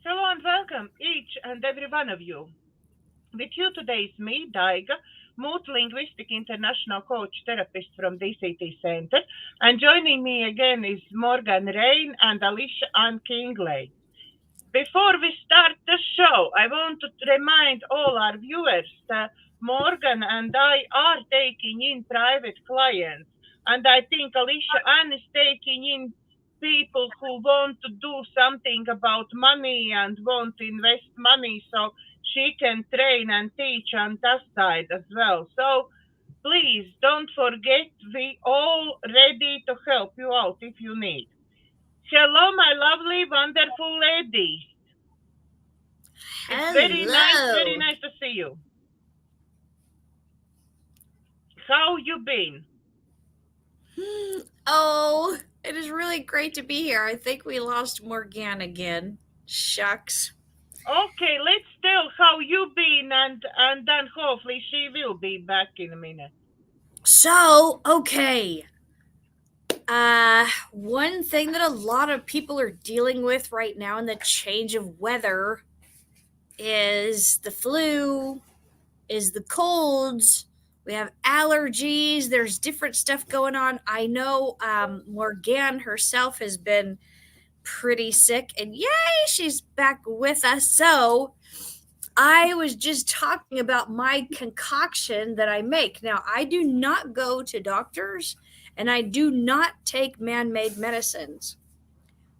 Hello and welcome, each and every one of you. With you today is me, Daiga, mood linguistic international coach therapist from DCTcentre, and joining me again is Morganne Rayne and Alisha Ann Kingrey. Before we start the show, I want to remind all our viewers that Morgan and I are taking in private clients, and I think Alicia Ann is taking in people who want to do something about money and want to invest money so she can train and teach on that side as well. So please don't forget, we all ready to help you out if you need. Hello, my lovely, wonderful lady. It's very Hello. nice to see you. How you been? Oh, it is really great to be here. I think we lost Morganne again. Shucks. Okay, let's tell how you been, and then hopefully she will be back in a minute. Okay. One thing that a lot of people are dealing with right now in the change of weather is the flu, is the colds. We have allergies. There's different stuff going on. I know Morganne herself has been pretty sick, and yay, she's back with us. So, I was just talking about my concoction that I make. Now, I do not go to doctors and I do not take man made medicines.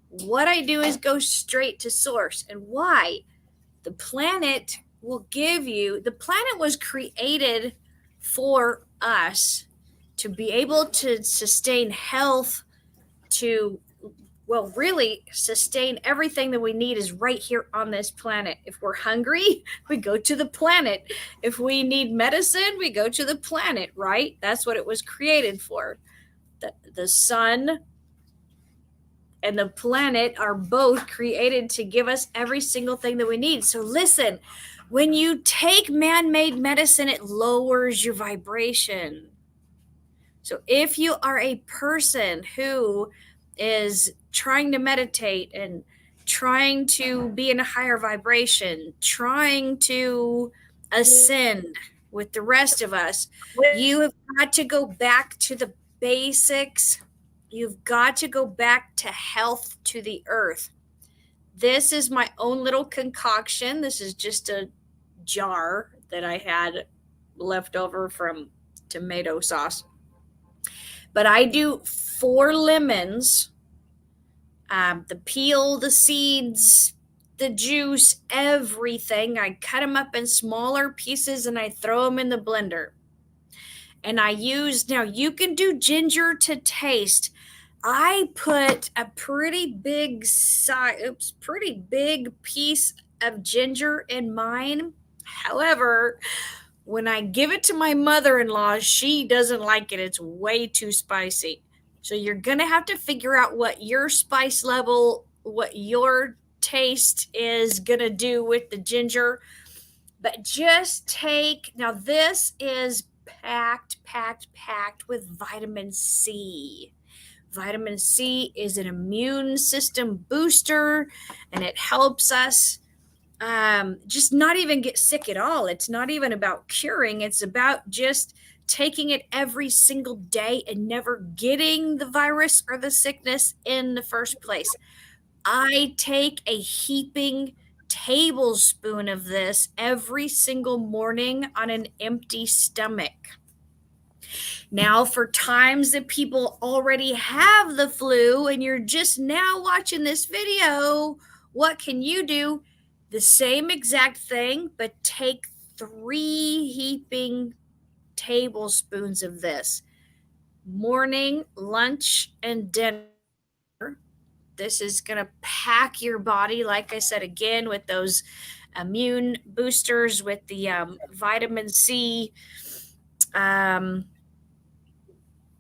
What I do is go straight to source. And why? The planet will give you, the planet was created for us to be able to sustain health, to really sustain everything that we need is right here on this planet. If we're hungry, we go to the planet. If we need medicine, we go to the planet, right? That's what it was created for. The sun and the planet are both created to give us every single thing that we need. So listen, when you take man-made medicine, it lowers your vibration. So if you are a person who is trying to meditate and trying to be in a higher vibration, trying to ascend with the rest of us, you have got to go back to the basics. You've got to go back to health, to the earth. This is my own little concoction. This is just a jar that I had left over from tomato sauce. But I do 4 lemons, the peel, the seeds, the juice, everything. I cut them up in smaller pieces and I throw them in the blender. And I use, now you can do ginger to taste. I put a pretty big piece of ginger in mine. However, when I give it to my mother-in-law, she doesn't like it. It's way too spicy. So you're going to have to figure out what your spice level, what your taste is going to do with the ginger. But just take, now this is packed with vitamin C. Vitamin C is an immune system booster and it helps us just not even get sick at all. It's not even about curing, it's about just taking it every single day and never getting the virus or the sickness in the first place. I take a heaping tablespoon of this every single morning on an empty stomach. Now, for times that people already have the flu and you're just now watching this video, what can you do? The same exact thing, but take 3 heaping tablespoons of this. Morning, lunch, and dinner. This is going to pack your body, like I said again, with those immune boosters, with the vitamin C. And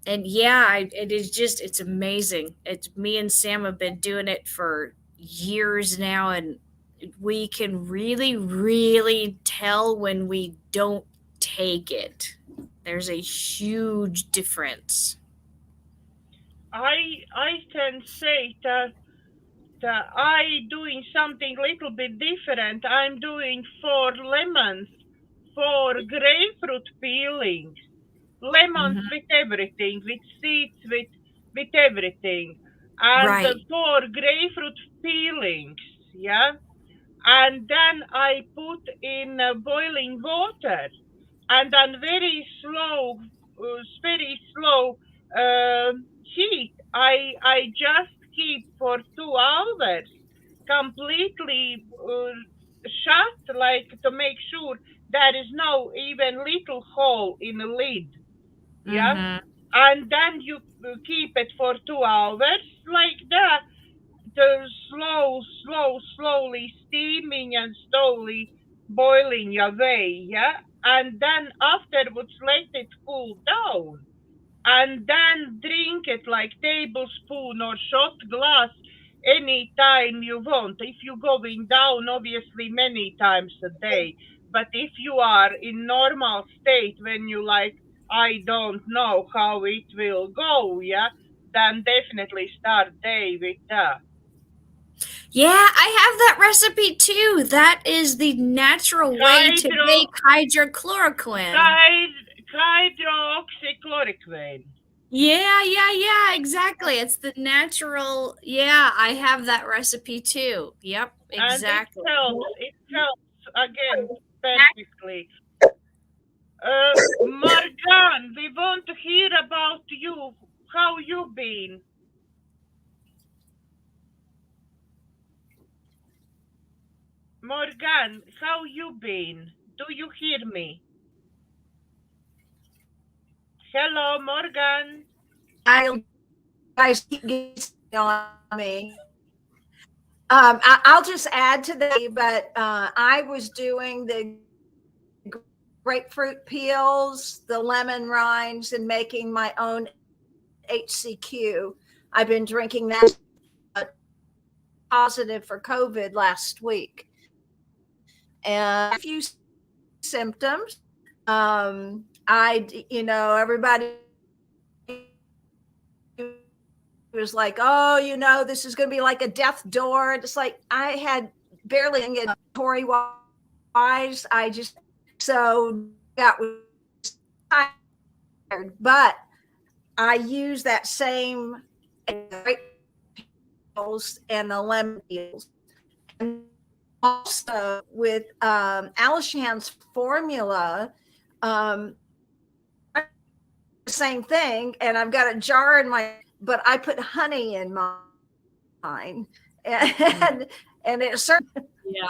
yeah, it is just, it's amazing. It's me and Sam have been doing it for years now, and we can really tell when we don't take it. There's a huge difference. I can say that I doing something little bit different. I'm doing 4 lemons for grapefruit peelings. Lemons Mhm. with everything, with seeds, with everything, and Right. for grapefruit peelings, yeah. And then I put in boiling water, and on very slow uh, heat. I just keep for 2 hours completely shut, like to make sure there is no even little hole in the lid. Yeah, Mhm. and then you keep it for 2 hours like that, the slowly steaming and slowly boiling away, yeah, and then afterwards let it cool down, and then drink it like tablespoon or shot glass anytime you want. If you're going down, obviously many times a day, but if you are in normal state when you like, I don't know how it will go, yeah, then definitely start day with that. Yeah, I have that recipe too. That is the natural way to Hydro, make hydrochloroquine. hydroxychloroquine. Yeah, exactly. It's the natural. Yeah, I have that recipe too. Yep, And exactly. it helps again perfectly. Morgan, we want to hear about you. How you been? Morgan, how you been? Do you hear me? Hello, Morgan. I guys keep getting on me. I'll just add to that, but I was doing the grapefruit peels, the lemon rinds, and making my own HCQ. I've been drinking that positive for COVID last week, and a few symptoms. Everybody was like, oh, this is going to be like a death door. It's like I had barely inventory wise. I just so got tired, but I use that same and the lemon peels. And also with Alisha Ann's formula, um, same thing. And I've got a jar in my, but I put honey in mine, and it certainly. Yeah.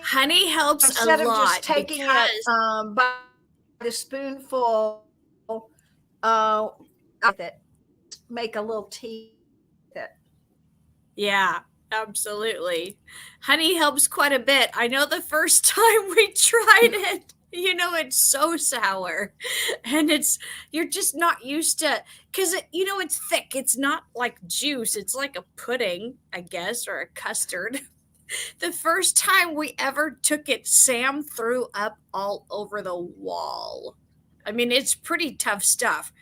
Honey helps a Instead of just lot taking it because by the spoonful, uh, with it, make a little tea with it. yeah, absolutely. Honey helps quite a bit. I know the first time we tried it, it's so sour. And you're just not used to, because it's thick. It's not like juice. It's like a pudding, I guess, or a custard. The first time we ever took it, Sam threw up all over the wall. I mean, it's pretty tough stuff.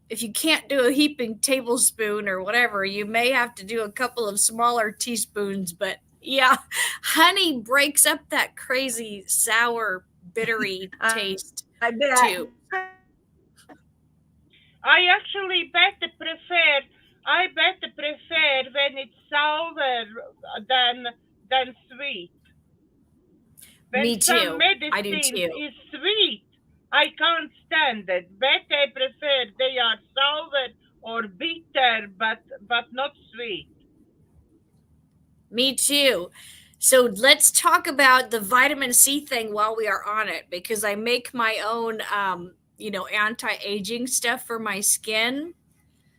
If you can't do a heaping tablespoon or whatever, you may have to do a couple of smaller teaspoons. But yeah, honey breaks up that crazy sour, bittery taste I bet. too. I actually better prefer when it's sour than sweet. When Me some too. I do medicines too. is sweet, I can't stand it. Better I prefer they are sour or bitter, but not sweet. Me too. So let's talk about the vitamin C thing while we are on it, because I make my own, anti-aging stuff for my skin.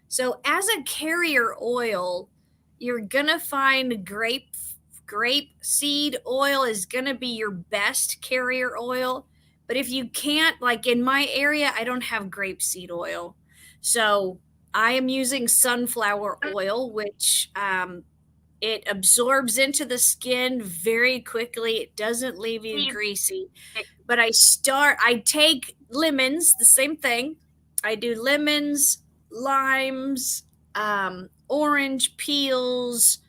So as a carrier oil, you're gonna find grape seed oil is gonna be your best carrier oil. But if you can't, like in my area, I don't have grape seed oil, so I am using sunflower oil, which It absorbs into the skin very quickly. It doesn't leave you greasy. But I take lemons, the same thing. I do lemons, limes, orange peels,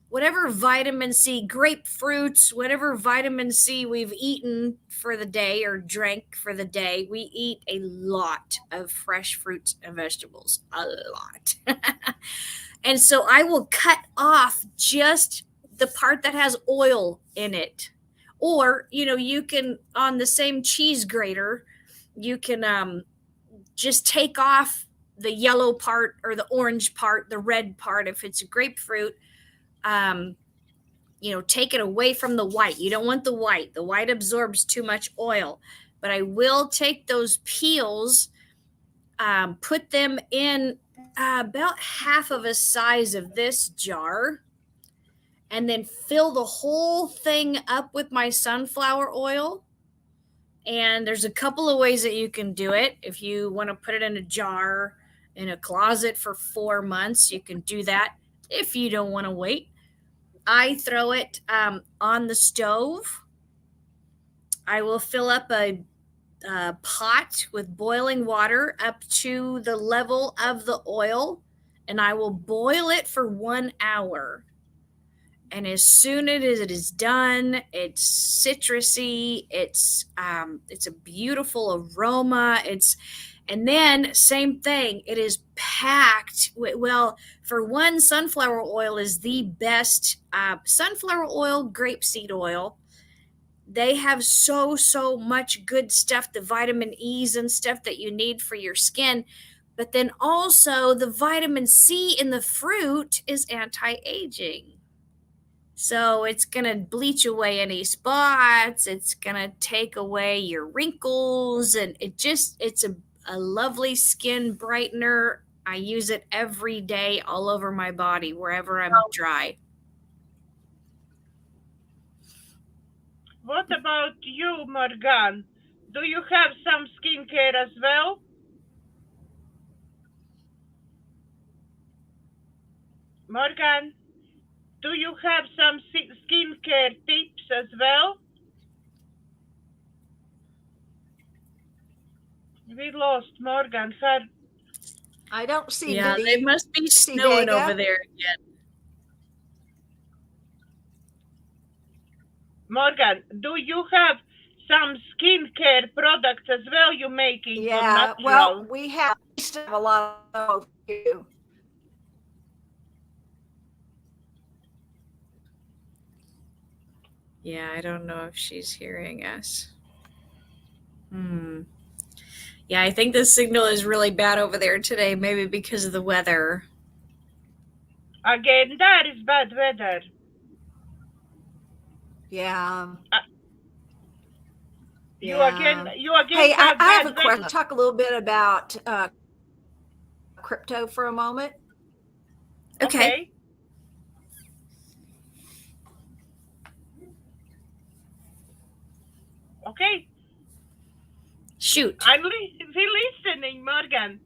whatever vitamin C, grapefruits, whatever vitamin C we've eaten for the day or drank for the day. We eat a lot of fresh fruits and vegetables, a lot. And so I will cut off just the part that has oil in it. Or, you can, on the same cheese grater, you can just take off the yellow part or the orange part, the red part, if it's a grapefruit. Take it away from the white. You don't want the white. The white absorbs too much oil. But I will take those peels, put them in about half of a size of this jar, and then fill the whole thing up with my sunflower oil. And there's a couple of ways that you can do it. If you want to put it in a jar in a closet for 4 months, you can do that. If you don't want to wait, I throw it on the stove. I will fill up a pot with boiling water up to the level of the oil, and I will boil it for 1 hour. And as soon as it is done, it's citrusy. It's a beautiful aroma. And then same thing. It is packed. Well, for one, sunflower oil is the best. Sunflower oil, grapeseed oil. They have so much good stuff, the vitamin E's and stuff that you need for your skin. But then also the vitamin C in the fruit is anti-aging. So it's going to bleach away any spots. It's going to take away your wrinkles. And it's a lovely skin brightener. I use it every day all over my body, wherever I'm dry. What about you, Morganne? Do you have some skincare as well? Morganne, do you have some skincare tips as well? We lost Morganne. I don't see. Yeah, they must be snowing Daiga over there again. Morganne, do you have some skincare products as well you're making? Yeah, well, we have a lot of you. Yeah, I don't know if she's hearing us. Yeah, I think the signal is really bad over there today, maybe because of the weather. Again, that is bad weather. Yeah. You again. Hey, I have a question. Talk a little bit about crypto for a moment. Okay. Okay. Shoot. I'm listening, Morganne.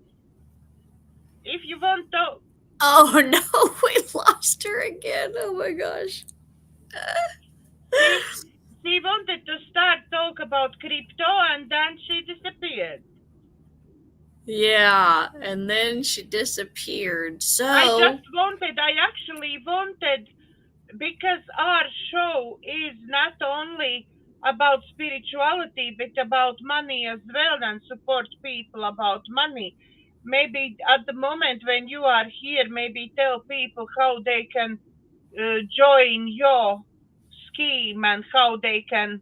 If you want to. Oh no, we lost her again. Oh my gosh. She wanted to start talk about crypto and then she disappeared. Yeah, and then she disappeared. So I actually wanted, because our show is not only about spirituality but about money as well, and support people about money. Maybe at the moment when you are here, maybe tell people how they can join your scheme and how they can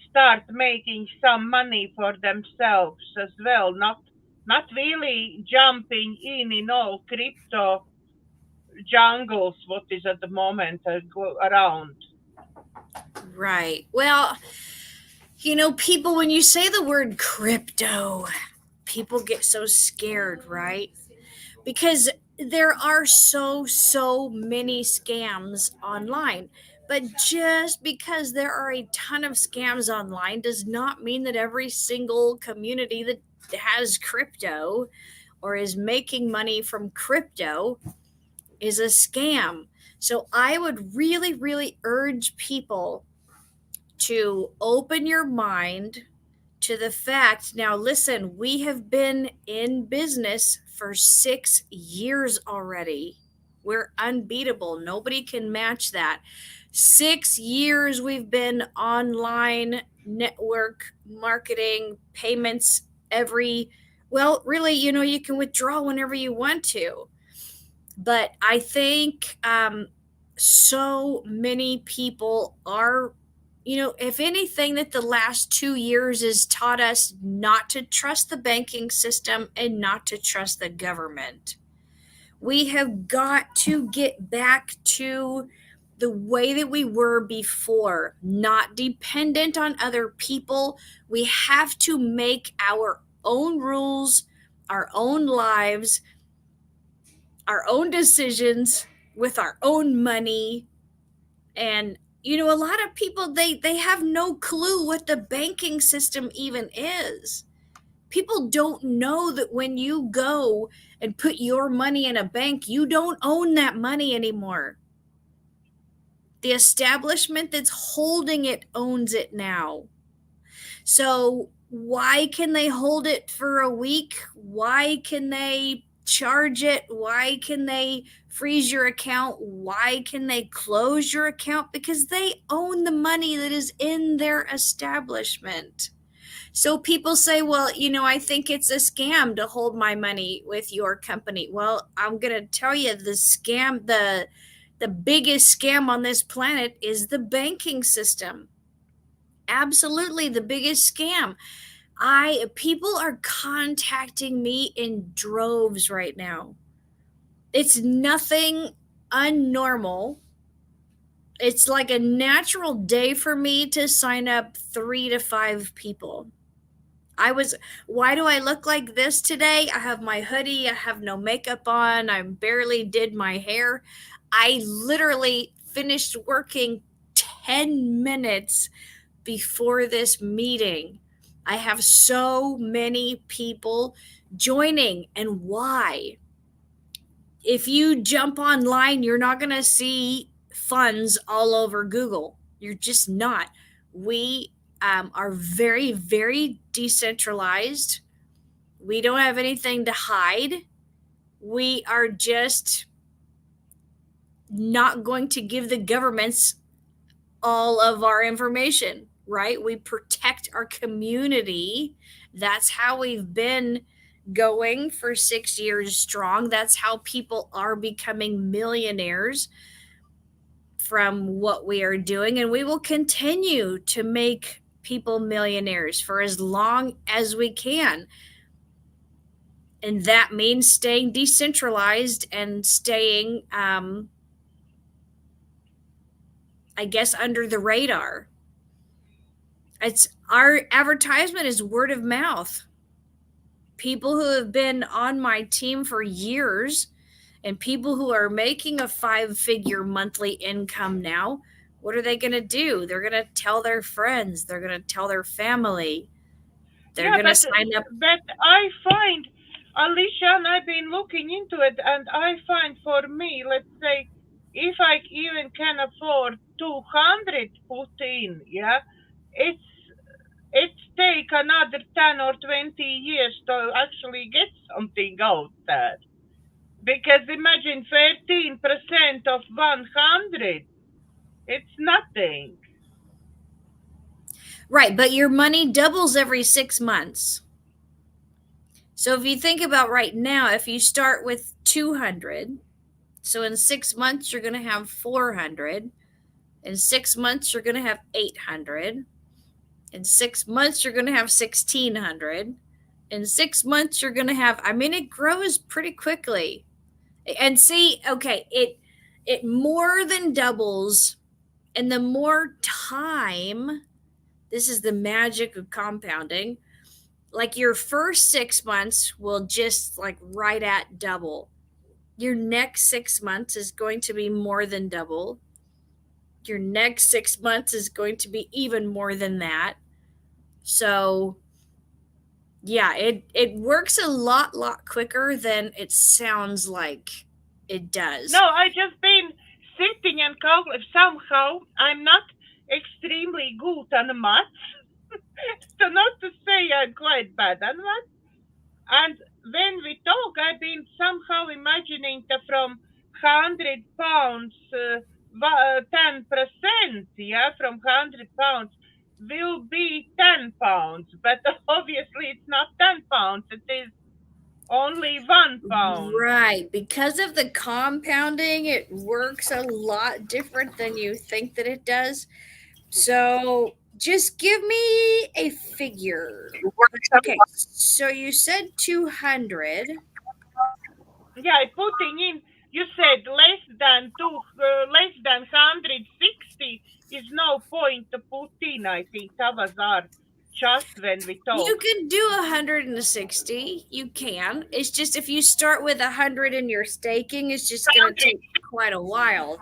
start making some money for themselves as well, not really jumping in all crypto jungles what is at the moment around. Right. Well, people, when you say the word crypto, people get so scared, right? Because there are so many scams online. But just because there are a ton of scams online does not mean that every single community that has crypto or is making money from crypto is a scam. So I would really, really urge people to open your mind to the fact. Now, listen, we have been in business for 6 years already. We're unbeatable. Nobody can match that. 6 years we've been online network marketing, payments really, you can withdraw whenever you want to. But I think so many people are, if anything, that the last 2 years has taught us not to trust the banking system and not to trust the government. We have got to get back to the way that we were before, not dependent on other people. We have to make our own rules, our own lives, our own decisions with our own money. And a lot of people, they have no clue what the banking system even is. People don't know that when you go and put your money in a bank, you don't own that money anymore. The establishment that's holding it owns it now. So why can they hold it for a week? Why can they charge it? Why can they freeze your account? Why can they close your account? Because they own the money that is in their establishment. So people say, well, I think it's a scam to hold my money with your company. Well, I'm going to tell you, the biggest scam on this planet is the banking system. Absolutely the biggest scam. People are contacting me in droves right now. It's nothing unnormal. It's like a natural day for me to sign up 3 to 5 people. Why do I look like this today? I have my hoodie, I have no makeup on, I barely did my hair. I literally finished working 10 minutes before this meeting. I have so many people joining. And why? If you jump online, you're not going to see funds all over Google. You're just not. We are very, very decentralized. We don't have anything to hide. We are just not going to give the governments all of our information, right? We protect our community. That's how we've been going for 6 years strong. That's how people are becoming millionaires from what we are doing. And we will continue to make people millionaires for as long as we can. And that means staying decentralized and staying, I guess, under the radar. Our advertisement is word of mouth. People who have been on my team for years and people who are making a 5-figure monthly income now, what are they going to do? They're going to tell their friends. They're going to tell their family. They're going to sign up. But I find, Alisha, and I've been looking into it, and I find for me, let's say, if I even can afford 200 put in, yeah, it's take another 10 or 20 years to actually get something out there. Because imagine 13% of 100, it's nothing. Right, but your money doubles every 6 months. So if you think about right now, if you start with 200, so in 6 months you're going to have 400. In 6 months you're going to have 800. In 6 months you're going to have 1,600. In 6 months you're going to have, it grows pretty quickly. And see, okay, it more than doubles. And the more time, this is the magic of compounding, like your first 6 months will just like right at double. Your next 6 months is going to be more than double. Your next 6 months is going to be even more than that. So yeah, it works a lot quicker than it sounds like. It does. No, I just been sitting and somehow I'm not extremely good on maths. So not to say I'm quite bad on maths. And when we talk, I've been somehow imagining that from £100, 10%, yeah, from £100 will be £10. But obviously it's not £10, it is only £1. Right. Because of the compounding, it works a lot different than you think that it does. So just give me a figure. Okay. So you said 200. Yeah, putting in, you said less than 160 is no point to put in. I think that was our just when we talked. You can do 160. You can. It's just if you start with 100 in your staking, it's just going to take quite a while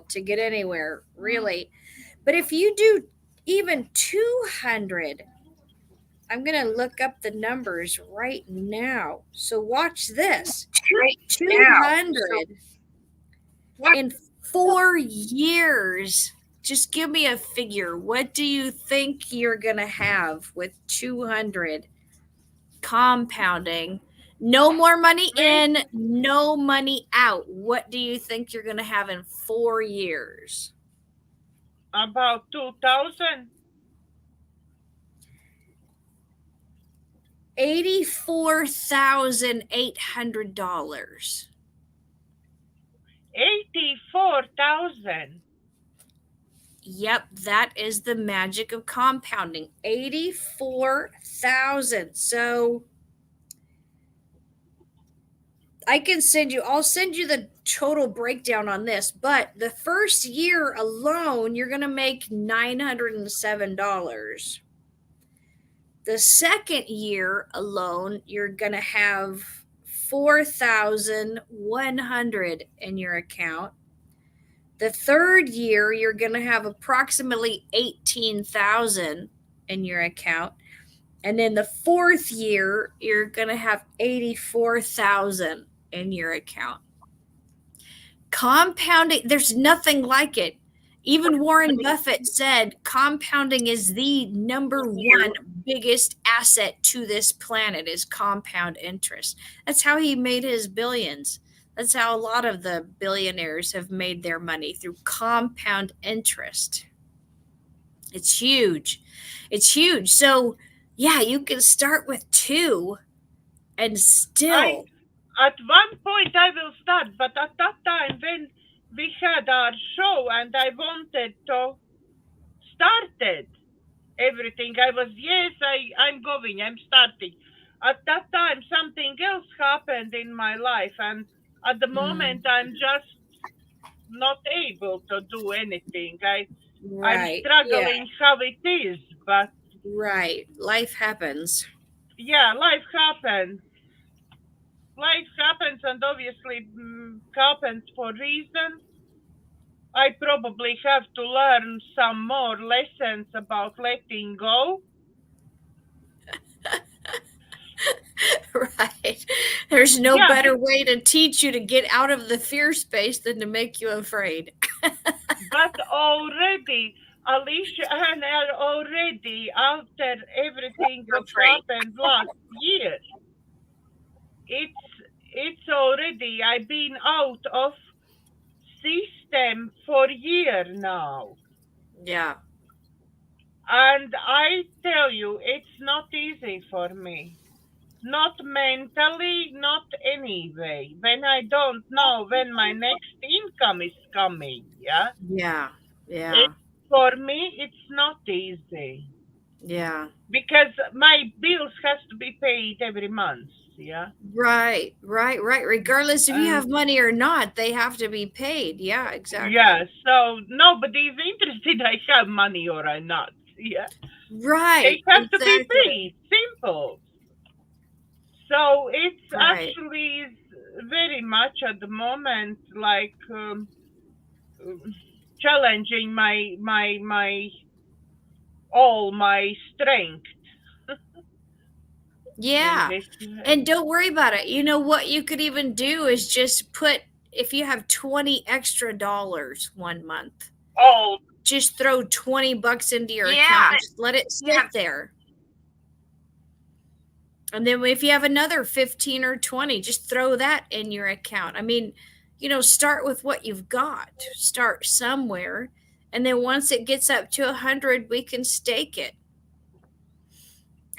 to get anywhere, really. But if you do even 200, I'm going to look up the numbers right now. So watch this. 200 in 4 years. Just give me a figure. What do you think you're going to have with 200 compounding? No more money in, no money out. What do you think you're going to have in 4 years? About 2,000. $84,800. 84,000. Yep, that is the magic of compounding. 84,000. So I'll send you the total breakdown on this, but the first year alone, you're going to make $907. The second year alone, you're going to have 4,100 in your account. The third year, you're going to have approximately 18,000 in your account. And then the fourth year, you're going to have 84,000 in your account. Compounding, there's nothing like it. Even Warren Buffett said compounding is the number one biggest asset to this planet is compound interest. That's how he made his billions. That's how a lot of the billionaires have made their money, through compound interest. It's huge. It's huge. So, yeah, you can start with 2 and still. At one point I will start, but at that time when we had our show and I wanted to start everything, I was, yes, I'm going, I'm starting. At that time, something else happened in my life, and at the moment, I'm just not able to do anything. I'm struggling how it is, but... Right. Life happens. Yeah, life happens. Life happens, and obviously happens for reasons. I probably have to learn some more lessons about letting go. Right. There's no better way to teach you to get out of the fear space than to make you afraid. But already, Alisha Ann, already after everything that happened last year, it's already, I've been out of system for a year now. Yeah. And I tell you, it's not easy for me. Not mentally, not anyway. When I don't know when my next income is coming, yeah? Yeah. For me, it's not easy. Yeah. Because my bills has to be paid every month, yeah? Right. Regardless if you have money or not, they have to be paid. Yeah, exactly. Yeah, so nobody is interested I have money or I not, yeah? Right. They have to be paid, simple. So it's actually very much at the moment like challenging all my strength. Yeah. And don't worry about it. You know what you could even do is just put, if you have 20 extra dollars one month, just throw $20 into your account. Just let it sit there. And then if you have another 15 or 20, just throw that in your account. I mean, start with what you've got. Start somewhere. And then once it gets up to 100, we can stake it.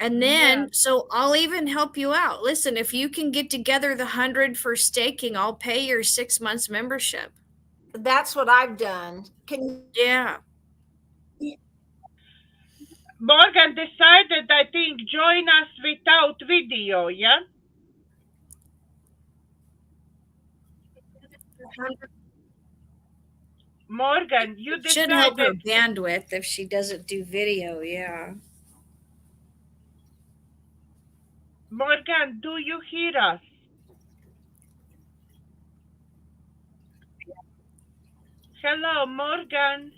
And then, so I'll even help you out. Listen, if you can get together the 100 for staking, I'll pay your 6 months membership. That's what I've done. Yeah. Morgan decided, I think, join us without video, yeah? Morgan, you decided. Should help her decided. bandwidth if she doesn't do video, yeah. Morgan, do you hear us? Hello, Morgan.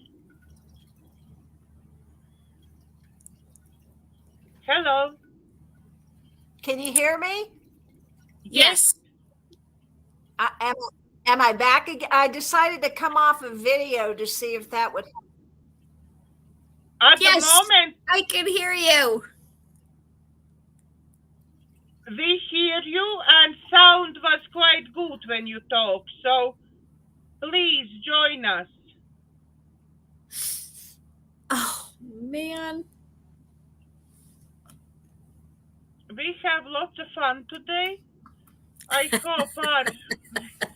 Hello. Can you hear me? Yes. Am I back again? I decided to come off of video to see if that would help. At the moment, I can hear you. We hear you, and sound was quite good when you talk. So please join us. Oh, man. We have lots of fun today. I hope our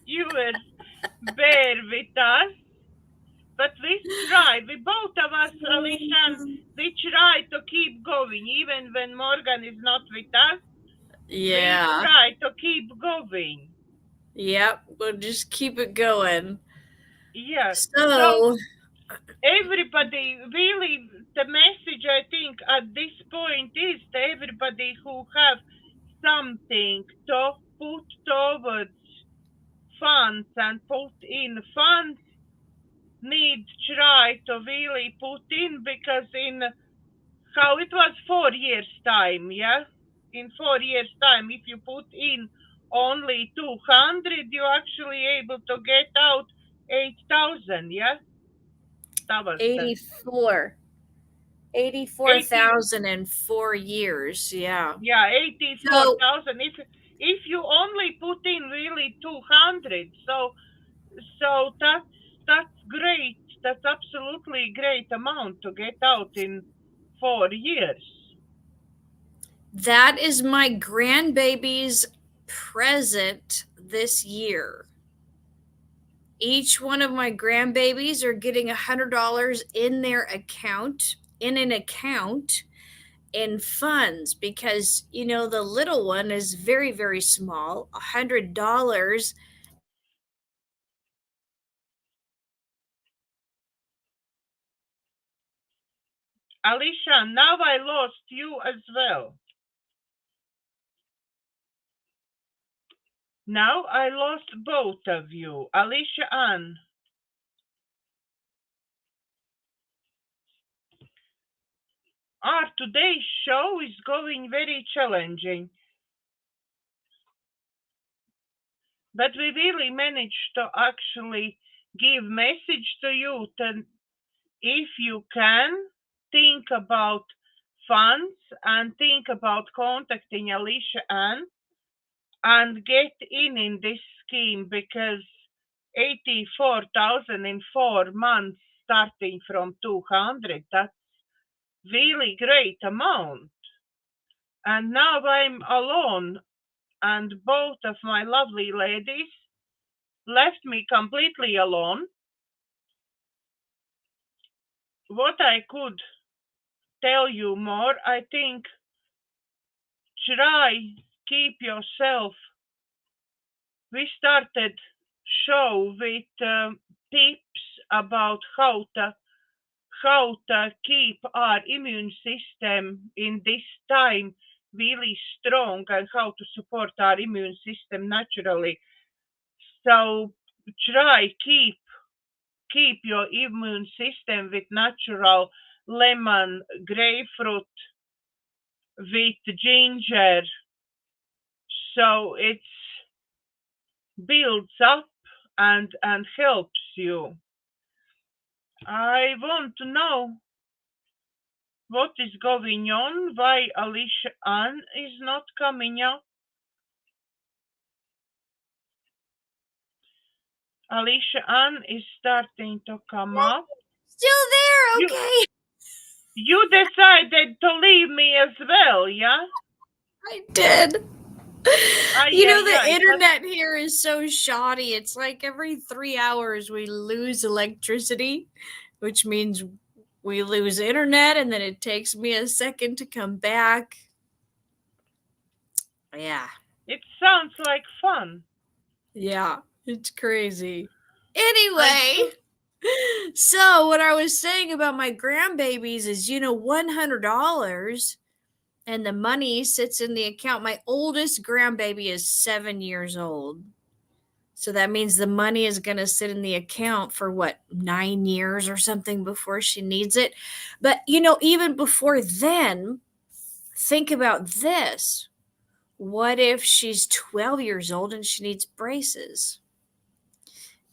viewers bear with us. But we try. We both of us, Alisha, we try to keep going, even when Morgan is not with us. Yeah. We try to keep going. Yep. We'll just keep it going. Yes. So everybody, really, the message I think at this point is to everybody who have something to put towards funds and put in funds need try to really put in, because in how it was 4 years time, yeah? In 4 years time, if you put in only 200, you're actually able to get out 8,000, yeah? That was 84. 84,000 in 4 years. Yeah. Yeah, 84,000. If you only put in really 200, so that's great. That's absolutely great amount to get out in 4 years. That is my grandbaby's present this year. Each one of my grandbabies are getting $100 in their account, in an account, in funds, because the little one is very, very small. $100. Alisha, now I lost you as well. Now I lost both of you. Alisha Ann. Our today's show is going very challenging. But we really managed to actually give message to you that if you can, think about funds and think about contacting Alisha Ann and get in this scheme, because 84,000 in 4 months starting from 200, that's really great amount. And now I'm alone, and both of my lovely ladies left me completely alone. What I could tell you more, I think, try keep yourself. We started show with tips about how to keep our immune system in this time really strong, and how to support our immune system naturally. So try keep your immune system with natural lemon, grapefruit, with ginger, so it builds up and helps you. I want to know what is going on, why Alisha Ann is not coming up. Alisha Ann is starting to come up. Still there, You- okay. You decided to leave me as well, yeah? I did. You know, the Aye. internet here is so shoddy. It's like every 3 hours we lose electricity, which means we lose internet, and then it takes me a second to come back. Yeah. It sounds like fun. Yeah, it's crazy. Anyway, so what I was saying about my grandbabies is, $100 and the money sits in the account. My oldest grandbaby is 7 years old. So that means the money is going to sit in the account for 9 years or something before she needs it. But, even before then, think about this. What if she's 12 years old and she needs braces?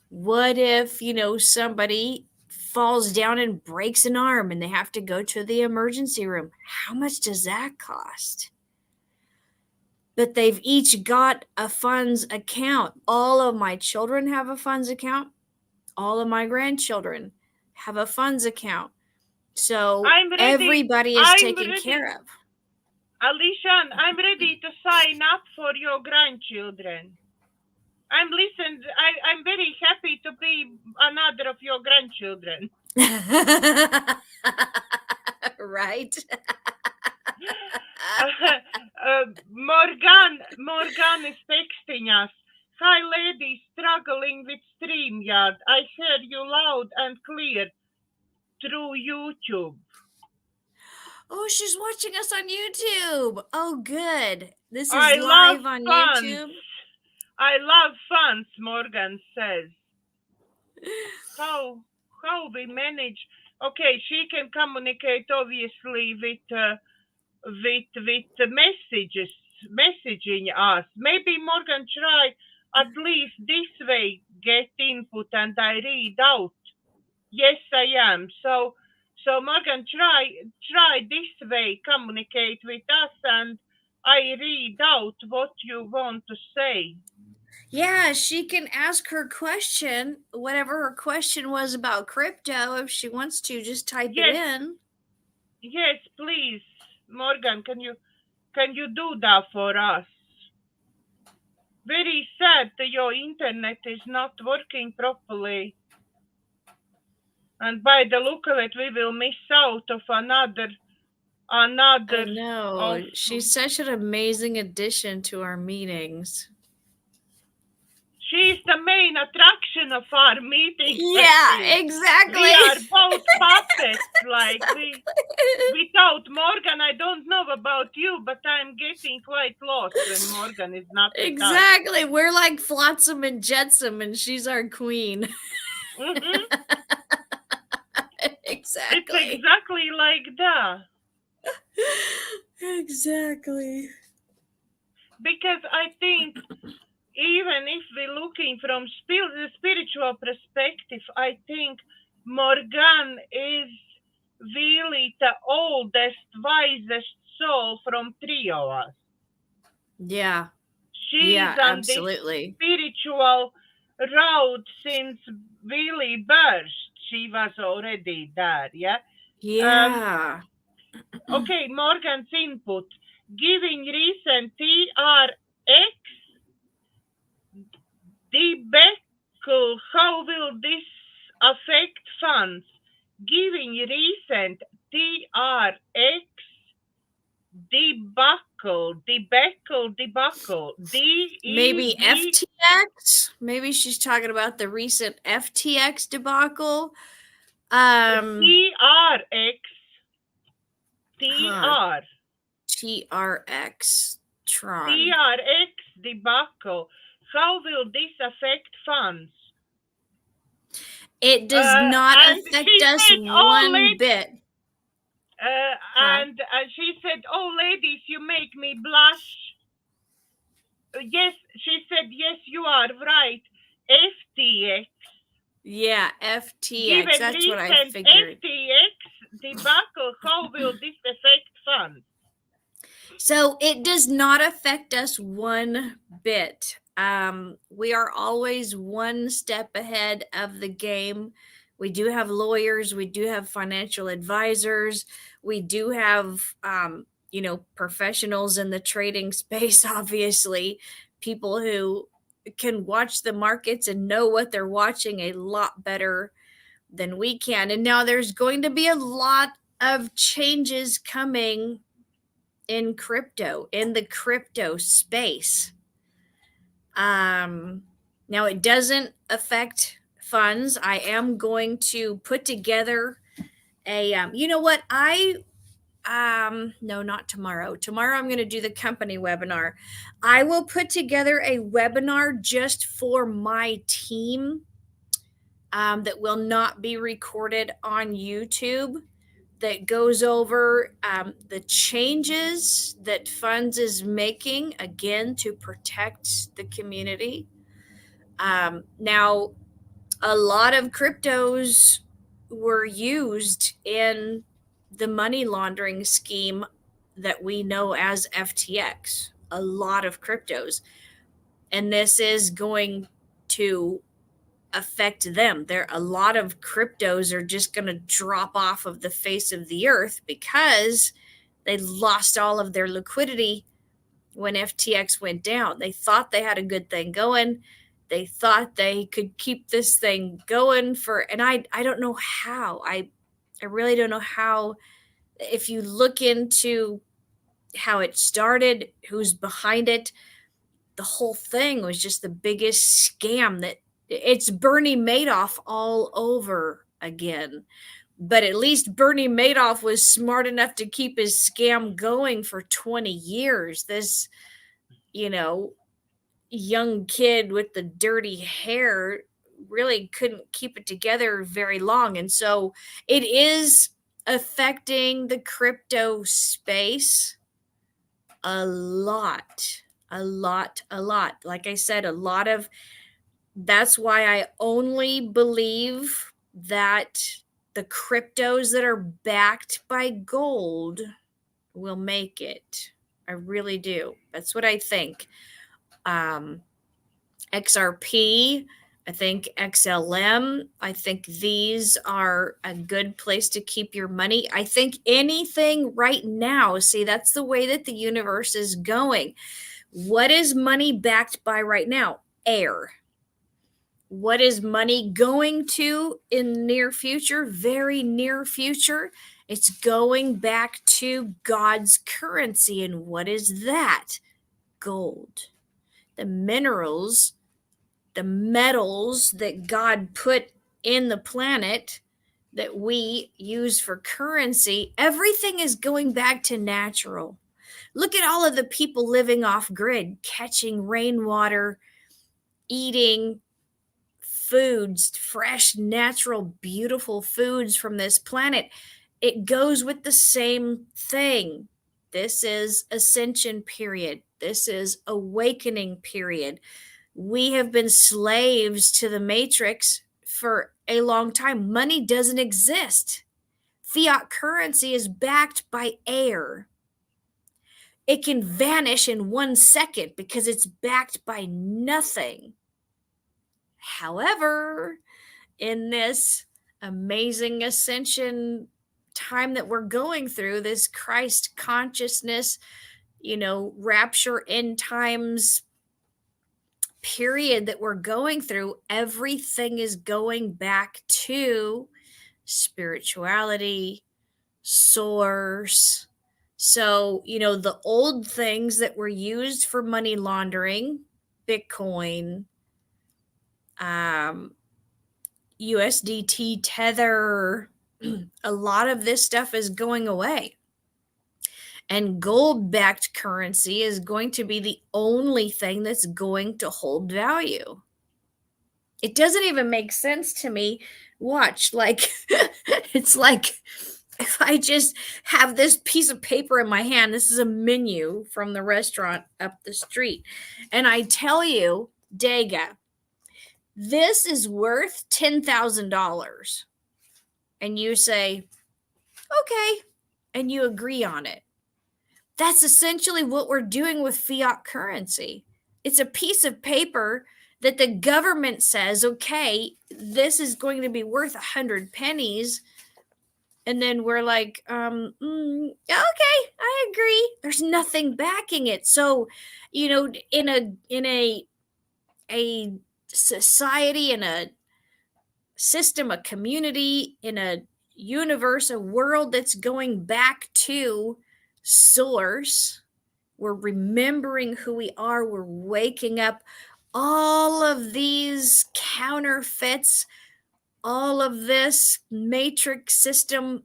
What if, somebody falls down and breaks an arm and they have to go to the emergency room? How much does that cost? But they've each got a funds account. All of my children have a funds account. All of my grandchildren have a funds account. So everybody is taken care of. Alisha, I'm ready to sign up for your grandchildren. I'm very happy to be another of your grandchildren. Right. Morganne is texting us. Hi, ladies, struggling with StreamYard. I hear you loud and clear through YouTube. Oh, she's watching us on YouTube. Oh, good. This is live on YouTube. I love fans, Morgan says. How we manage? Okay, she can communicate obviously with messaging us. Maybe Morgan try at least this way, get input and I read out. Yes, I am. So Morgan, try this way, communicate with us and I read out what you want to say. Yeah, she can ask her question, whatever her question was about crypto. If she wants to, just type it in. Yes, please, Morgan. Can you do that for us? Very sad that your internet is not working properly, and by the look of it, we will miss out of another. I know. She's such an amazing addition to our meetings. She's the main attraction of our meetings. Yeah, exactly. We are both puppets. Like without Morgan, I don't know about you, but I'm getting quite lost when Morgan is not. Exactly. We're like Flotsam and Jetsam, and she's our queen. Mm-hmm. Exactly. It's exactly like that. Exactly. Because I think even if we're looking from the spiritual perspective, I think Morganne is really the oldest, wisest soul from three of us. Yeah. She's on absolutely. this spiritual route since really birth. She was already there, yeah? Yeah. Okay, Morgan's input. Giving recent TRX debacle, how will this affect funds? Giving recent TRX debacle. Maybe FTX? Maybe she's talking about the recent FTX debacle. TRX. TRX. Tron. TRX debacle. How will this affect funds? It does not affect us one bit. And she said, "Oh, ladies, you make me blush." Yes, she said, "Yes, you are right. FTX, Yeah, FTX. given That's what I recent figured. FTX debacle, how will this affect funds?" So it does not affect us one bit. We are always one step ahead of the game. We do have lawyers, we do have financial advisors, we do have, professionals in the trading space, obviously, people who can watch the markets and know what they're watching a lot better than we can. And now there's going to be a lot of changes coming in crypto, in the crypto space. Now it doesn't affect funds. I am going to put together a you know what, no, not tomorrow. Tomorrow I'm going to do the company webinar. I will put together a webinar just for my team, that will not be recorded on YouTube, that goes over the changes that funds is making, again, to protect the community. Now, a lot of cryptos were used in the money laundering scheme that we know as FTX. A lot of cryptos. And this is going to affect them. There, a lot of cryptos are just going to drop off of the face of the earth because they lost all of their liquidity when FTX went down. They thought they had a good thing going. They thought they could keep this thing going for, and I don't know how. I really don't know how. If you look into how it started, who's behind it, the whole thing was just the biggest scam. That it's Bernie Madoff all over again. But at least Bernie Madoff was smart enough to keep his scam going for 20 years. This, young kid with the dirty hair really couldn't keep it together very long. And so it is affecting the crypto space a lot. Like I said, that's why I only believe that the cryptos that are backed by gold will make it. I really do. That's what I think. XRP, I think XLM, I think these are a good place to keep your money. I think anything right now, see, that's the way that the universe is going. What is money backed by right now? Air. What is money going to in near future? Very near future. It's going back to God's currency. And what is that? Gold. The minerals, the metals that God put in the planet that we use for currency, everything is going back to natural. Look at all of the people living off grid, catching rainwater, eating foods, fresh, natural, beautiful foods from this planet. It goes with the same thing. This is ascension period. This is awakening period. We have been slaves to the matrix for a long time. Money doesn't exist. Fiat currency is backed by air. It can vanish in 1 second because it's backed by nothing. However, in this amazing ascension time that we're going through, this Christ consciousness, rapture end times period that we're going through, everything is going back to spirituality, source. So, the old things that were used for money laundering, Bitcoin, USDT, Tether, a lot of this stuff is going away. And gold-backed currency is going to be the only thing that's going to hold value. It doesn't even make sense to me. Watch, like, it's like if I just have this piece of paper in my hand, this is a menu from the restaurant up the street, and I tell you, Daiga, this is worth $10,000. And you say, okay, and you agree on it. That's essentially what we're doing with fiat currency. It's a piece of paper that the government says, okay, this is going to be worth 100 pennies. And then we're like, okay, I agree. There's nothing backing it. So, in a society, in a system, a community, in a universe, a world that's going back to source, we're remembering who we are, we're waking up. All of these counterfeits, all of this matrix system,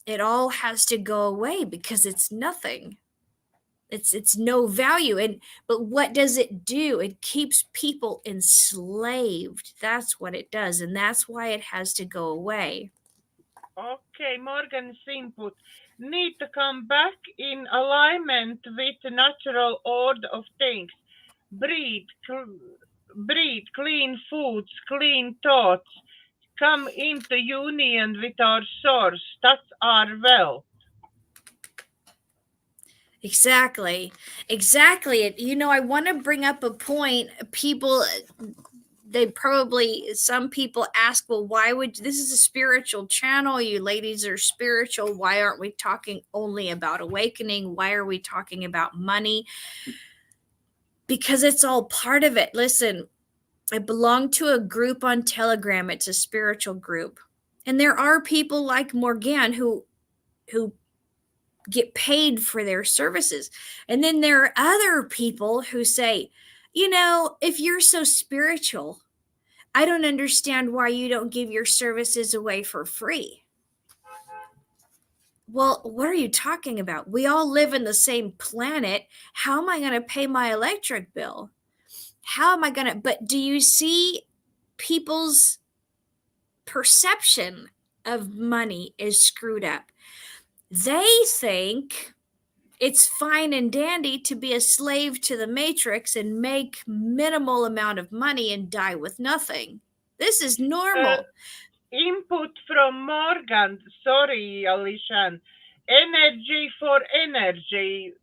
it all has to go away because it's nothing. It's no value. But what does it do? It keeps people enslaved. That's what it does, and that's why it has to go away. Okay, Morgan's input. Need to come back in alignment with the natural order of things. Breathe, clean foods, clean thoughts. Come into union with our source. That's our wealth. Exactly. I want to bring up a point. Some people ask, well, why would, this is a spiritual channel, you ladies are spiritual, why aren't we talking only about awakening? Why are we talking about money? Because it's all part of it. Listen, I belong to a group on Telegram. It's a spiritual group, and there are people like Morganne who get paid for their services. And then there are other people who say, if you're so spiritual, I don't understand why you don't give your services away for free. Well, what are you talking about? We all live in the same planet. How am I going to pay my electric bill? But do you see people's perception of money is screwed up? They think it's fine and dandy to be a slave to the matrix and make minimal amount of money and die with nothing. This is normal. Input from Morgan. Sorry, Alisha. Energy for energy.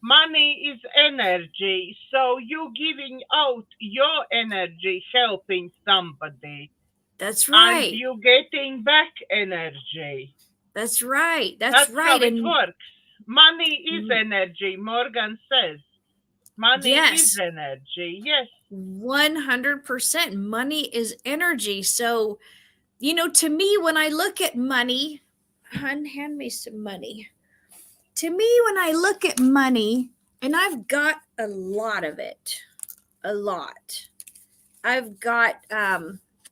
Money is energy. So you giving out your energy, helping somebody. That's right. And you getting back energy. That's right. That's right. How it works. Money is energy, Morgan says. Money is energy. Yes. 100%. Money is energy. So, to me, when I look at money, hand me some money. To me, when I look at money, and I've got a lot of it, I've got,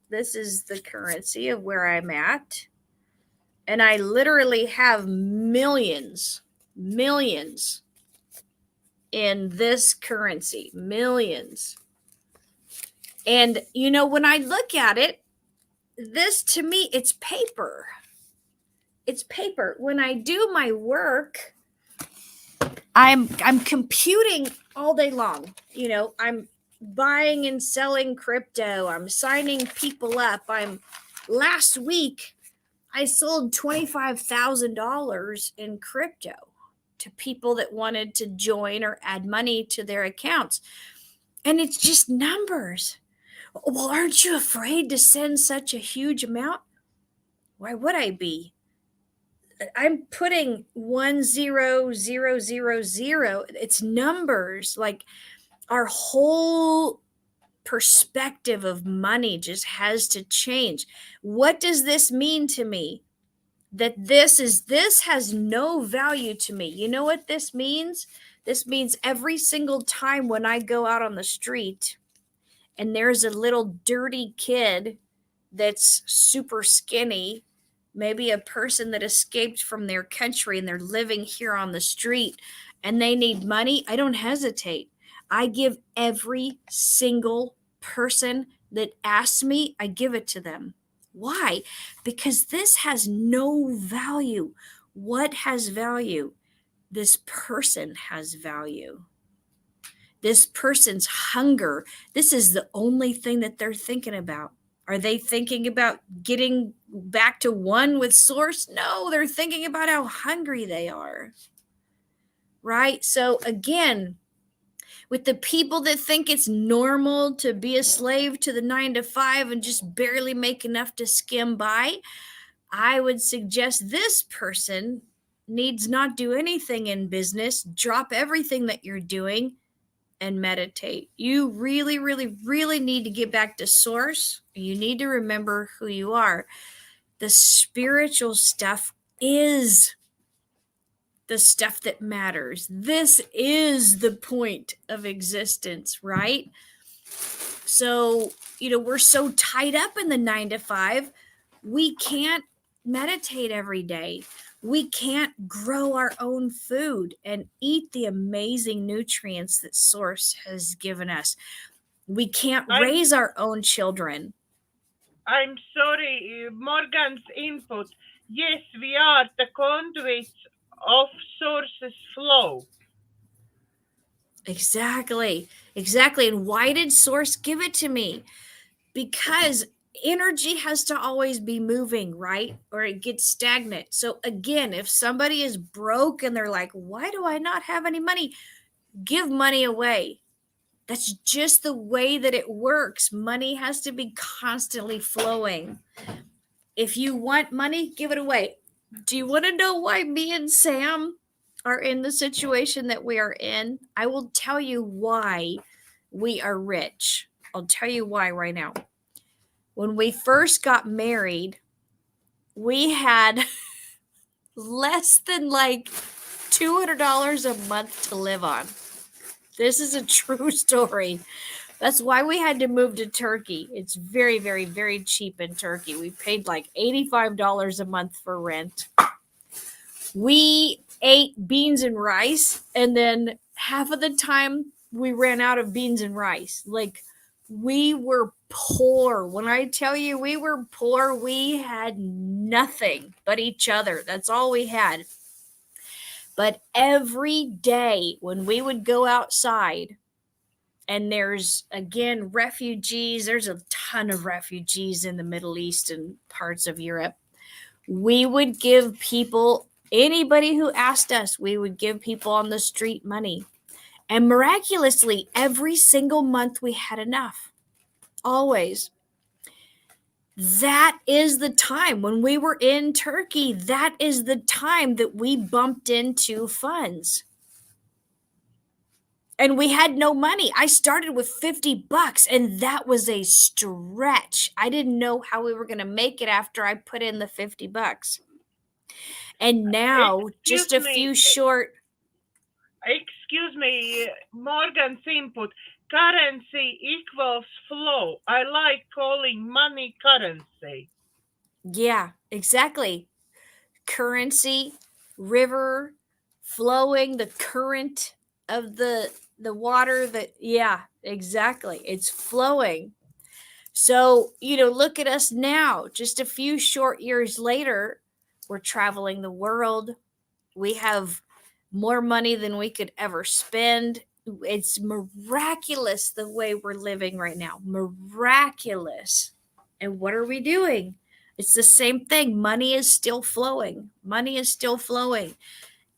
this is the currency of where I'm at. And I literally have millions in this currency, millions. And, when I look at it, this to me, it's paper. It's paper. When I do my work, I'm computing all day long. I'm buying and selling crypto. I'm signing people up. Last week, I sold $25,000 in crypto to people that wanted to join or add money to their accounts. And it's just numbers. Well, aren't you afraid to send such a huge amount? Why would I be? I'm putting 10000. It's numbers. Like, our whole perspective of money just has to change. What does this mean to me? That this has no value to me. You know what this means? This means every single time when I go out on the street and there's a little dirty kid that's super skinny, maybe a person that escaped from their country and they're living here on the street and they need money, I don't hesitate. I give every single person that asks me, I give it to them. Why? Because this has no value. What has value? This person has value. This person's hunger. This is the only thing that they're thinking about. Are they thinking about getting back to one with Source? No, they're thinking about how hungry they are. Right? So again, with the people that think it's normal to be a slave to the 9 to 5 and just barely make enough to skim by, I would suggest this person needs not do anything in business, drop everything that you're doing and meditate. You really, really, really need to get back to source. You need to remember who you are. The spiritual stuff is the stuff that matters. This is the point of existence, right? So, we're so tied up in the 9 to 5, we can't meditate every day. We can't grow our own food and eat the amazing nutrients that Source has given us. We can't raise our own children. I'm sorry, Morgan's input. Yes, we are the conduits of Source's flow. Exactly. And why did Source give it to me? Because energy has to always be moving, right? Or it gets stagnant. So again, if somebody is broke and they're like, why do I not have any money? Give money away. That's just the way that it works. Money has to be constantly flowing. If you want money, give it away. Do you want to know why me and Sam are in the situation that we are in? I will tell you why we are rich. I'll tell you why right now. When we first got married, we had less than like $200 a month to live on. This is a true story. That's why we had to move to Turkey. It's very, very, very cheap in Turkey. We paid like $85 a month for rent. We ate beans and rice, and then half of the time we ran out of beans and rice. Like, we were poor. When I tell you we were poor, we had nothing but each other. That's all we had. But every day when we would go outside, and there's, again, refugees, there's a ton of refugees in the Middle East and parts of Europe. We would give people, anybody who asked us, we would give people on the street money. And miraculously, every single month we had enough. Always. That is the time when we were in Turkey. That is the time that we bumped into funds. And we had no money. I started with $50, and that was a stretch. I didn't know how we were going to make it after I put in the $50. And now, just a few short... Excuse me, Morgan's input. Currency equals flow. I like calling money currency. Yeah, exactly. Currency, river, flowing, the current of the water, yeah, exactly. It's flowing. So, look at us now. Just a few short years later, we're traveling the world. We have more money than we could ever spend. It's miraculous the way we're living right now. Miraculous. And what are we doing? It's the same thing. Money is still flowing. Money is still flowing.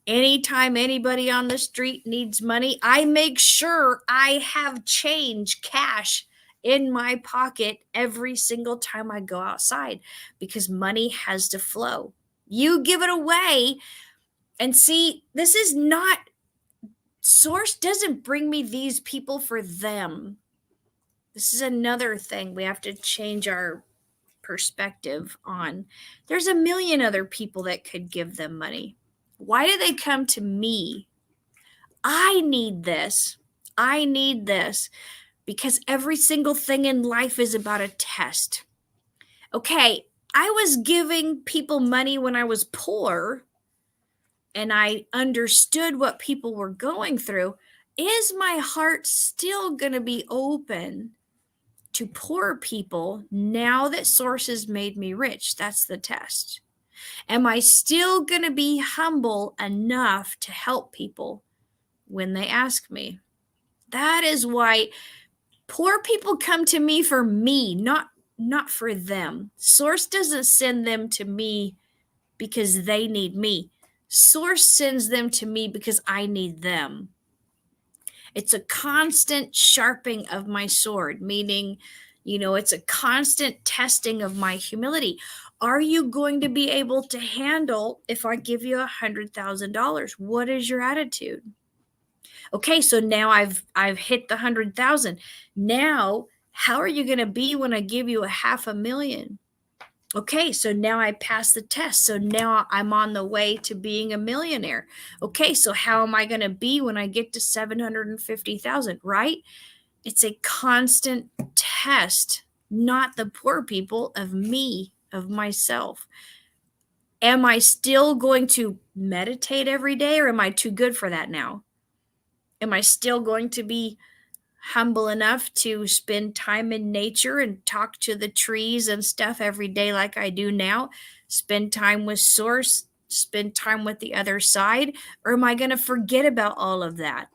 Anytime anybody on the street needs money, I make sure I have change, cash in my pocket every single time I go outside, because money has to flow. You give it away. And see, this is not, Source doesn't bring me these people for them. This is another thing we have to change our perspective on. There's a million other people that could give them money. Why do they come to me? I need this. I need this because every single thing in life is about a test. Okay, I was giving people money when I was poor, and I understood what people were going through. Is my heart still going to be open to poor people now that Source has made me rich? That's the test. Am I still going to be humble enough to help people when they ask me? That is why poor people come to me for me, not for them. Source doesn't send them to me because they need me. Source sends them to me because I need them. It's a constant sharpening of my sword, meaning, it's a constant testing of my humility. Are you going to be able to handle if I give you $100,000? What is your attitude? Okay, so now I've hit the 100,000. Now, how are you going to be when I give you $500,000? Okay, so now I passed the test. So now I'm on the way to being a millionaire. Okay, so how am I going to be when I get to 750,000, right? It's a constant test, not the poor people, of me, of myself. Am I still going to meditate every day, or am I too good for that now? Am I still going to be humble enough to spend time in nature and talk to the trees and stuff every day like I do now? Spend time with Source, spend time with the other side? Or am I going to forget about all of that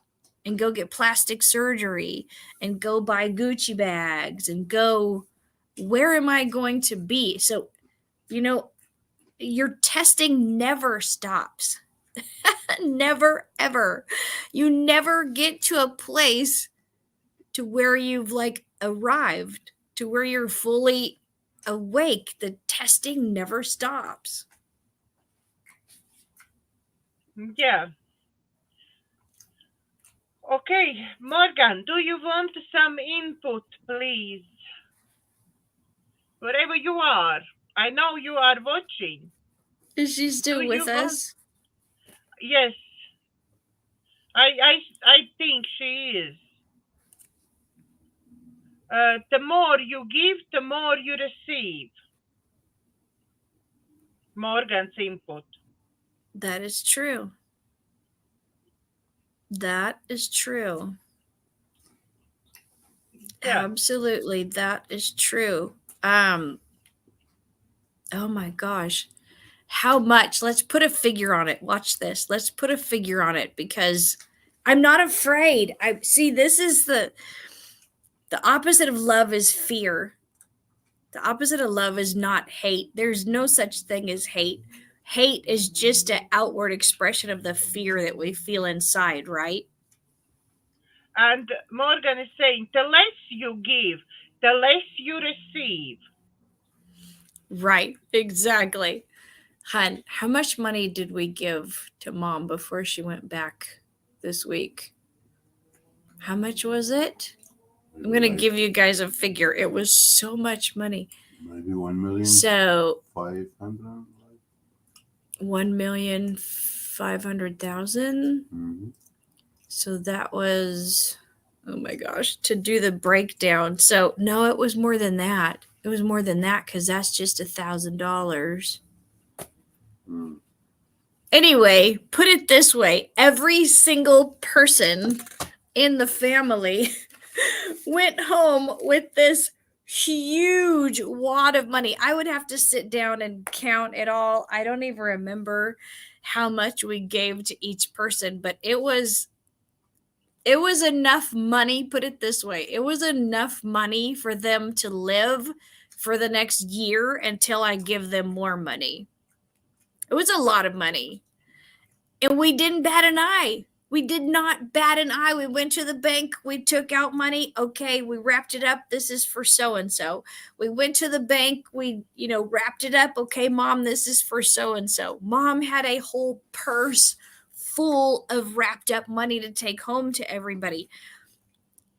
and go get plastic surgery and go buy Gucci bags and go, where am I going to be? So, your testing never stops. Never, ever. You never get to a place to where you've arrived, to where you're fully awake. The testing never stops. Yeah. Okay, Morganne, do you want some input, please? Wherever you are. I know you are watching. Is she still with us? Yes. I think she is. The more you give, the more you receive. Morganne's input. That is true. That is true. Yeah. Absolutely, that is true. Oh my gosh. How much? Let's put a figure on it. Watch this. Let's put a figure on it, because I'm not afraid. This is the opposite of love is fear. The opposite of love is not hate. There's no such thing as hate. Hate is just an outward expression of the fear that we feel inside, right? And Morganne is saying, the less you give, the less you receive. Right, exactly. Hun, how much money did we give to Mom before she went back this week? How much was it? I'm going to give you guys a figure. It was so much money. Maybe 1,000,000. So 500. 1,500,000. Mm-hmm. So that was, oh my gosh, to do the breakdown. So no, it was more than that. It was more than that, because that's just $1,000. Mm. Anyway, put it this way: every single person in the family went home with this huge wad of money. I would have to sit down and count it all. I don't even remember how much we gave to each person, but it was enough money. Put it this way: it was enough money for them to live for the next year until I give them more money. It was a lot of money. And we didn't bat an eye. We did not bat an eye. We went to the bank. We took out money. Okay, we wrapped it up. This is for so-and-so. We went to the bank. We, wrapped it up. Okay, Mom, this is for so-and-so. Mom had a whole purse full of wrapped up money to take home to everybody.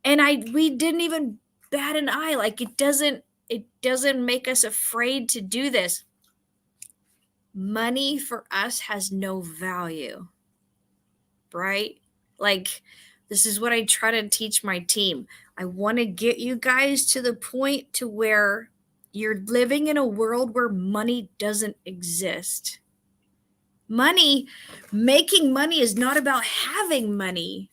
And we didn't even bat an eye. It doesn't make us afraid to do this. Money for us has no value, right? This is what I try to teach my team. I want to get you guys to the point to where you're living in a world where money doesn't exist. Making money is not about having money.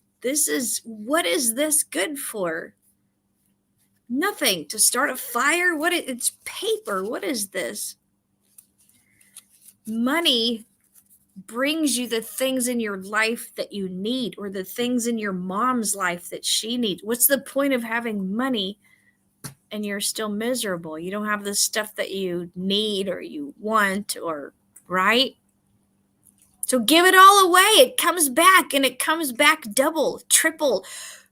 What is this good for? Nothing to start a fire. It's paper. What is this? Money brings you the things in your life that you need, or the things in your mom's life that she needs. What's the point of having money and you're still miserable? You don't have the stuff that you need or you want, or right? So give it all away. It comes back, and it comes back double, triple,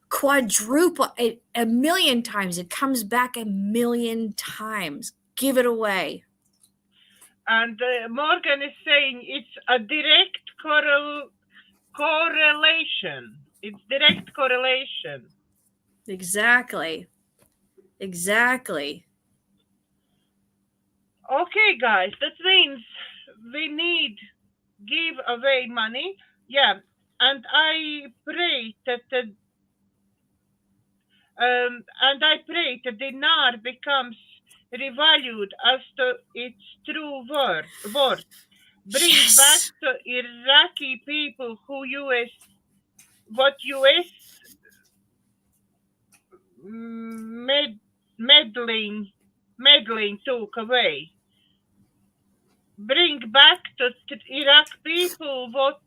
quadruple, a million times. It comes back a million times. Give it away. And Morgan is saying it's a direct correlation. It's direct correlation. Exactly. Okay, guys, that means we need give away money. Yeah, and I pray that the dinar becomes revalued as to its true worth. Bring back the Iraqi people who US meddling took away. Bring back to Iraq people what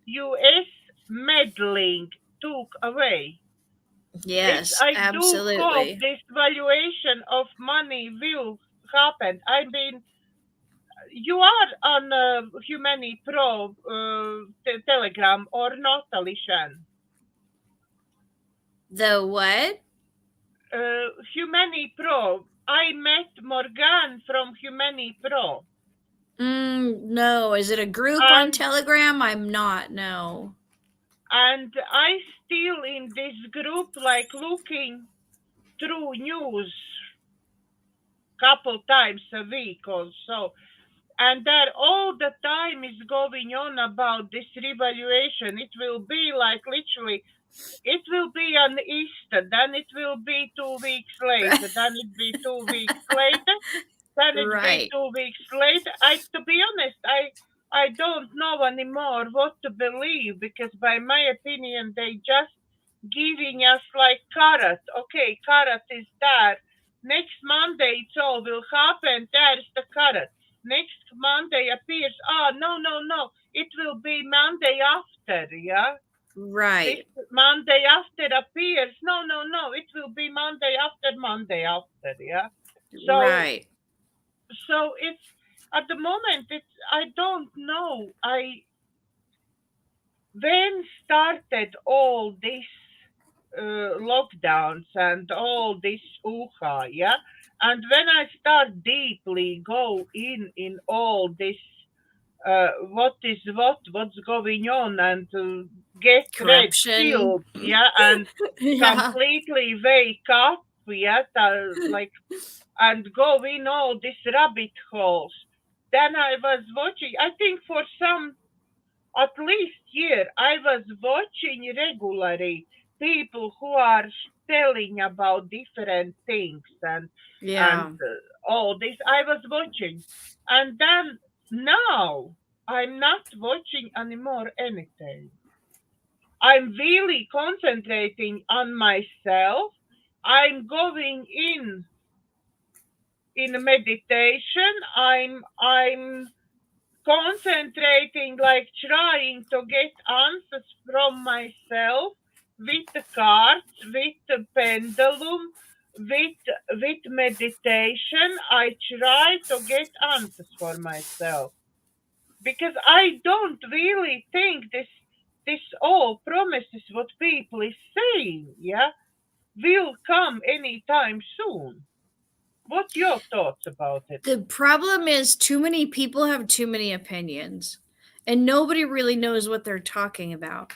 US meddling took away. Yes, I absolutely. do hope this valuation of money will happen. I mean, you are on Humani Pro Telegram or not, Alisha Ann? The what? Humani Pro. I met Morganne from Humani Pro. No. Is it a group on Telegram? I'm not, no. And I still in this group, like looking through news couple times a week or so. And there all the time is going on about this revaluation. It will be like literally, it will be on Easter, then it will be 2 weeks later, then it be 2 weeks later, then it be 2 weeks later. To be honest, I don't know anymore what to believe, because by my opinion, they just giving us like carrot. Okay, carrot is there. Next Monday, it all will happen. There's the carrot. Next Monday appears. No. It will be Monday after, yeah? Right. This Monday after appears. No. It will be Monday after, yeah? So, right. So it's, at the moment, I don't know. When started all this lockdowns and all this yeah, and when I start deeply go in all this what's going on, and get red pilled, yeah, and completely wake up, yeah, like, and go in all these rabbit holes. Then I was watching, I think for some at least year, I was watching regularly people who are telling about different things and all this. I was watching, and then now I'm not watching anymore anything. I'm really concentrating on myself. I'm going in meditation. I'm concentrating, like trying to get answers from myself with the cards, with the pendulum, with meditation. I try to get answers for myself, because I don't really think this all promises what people is saying, yeah, will come anytime soon. What's your thoughts about it? The problem is too many people have too many opinions, and nobody really knows what they're talking about.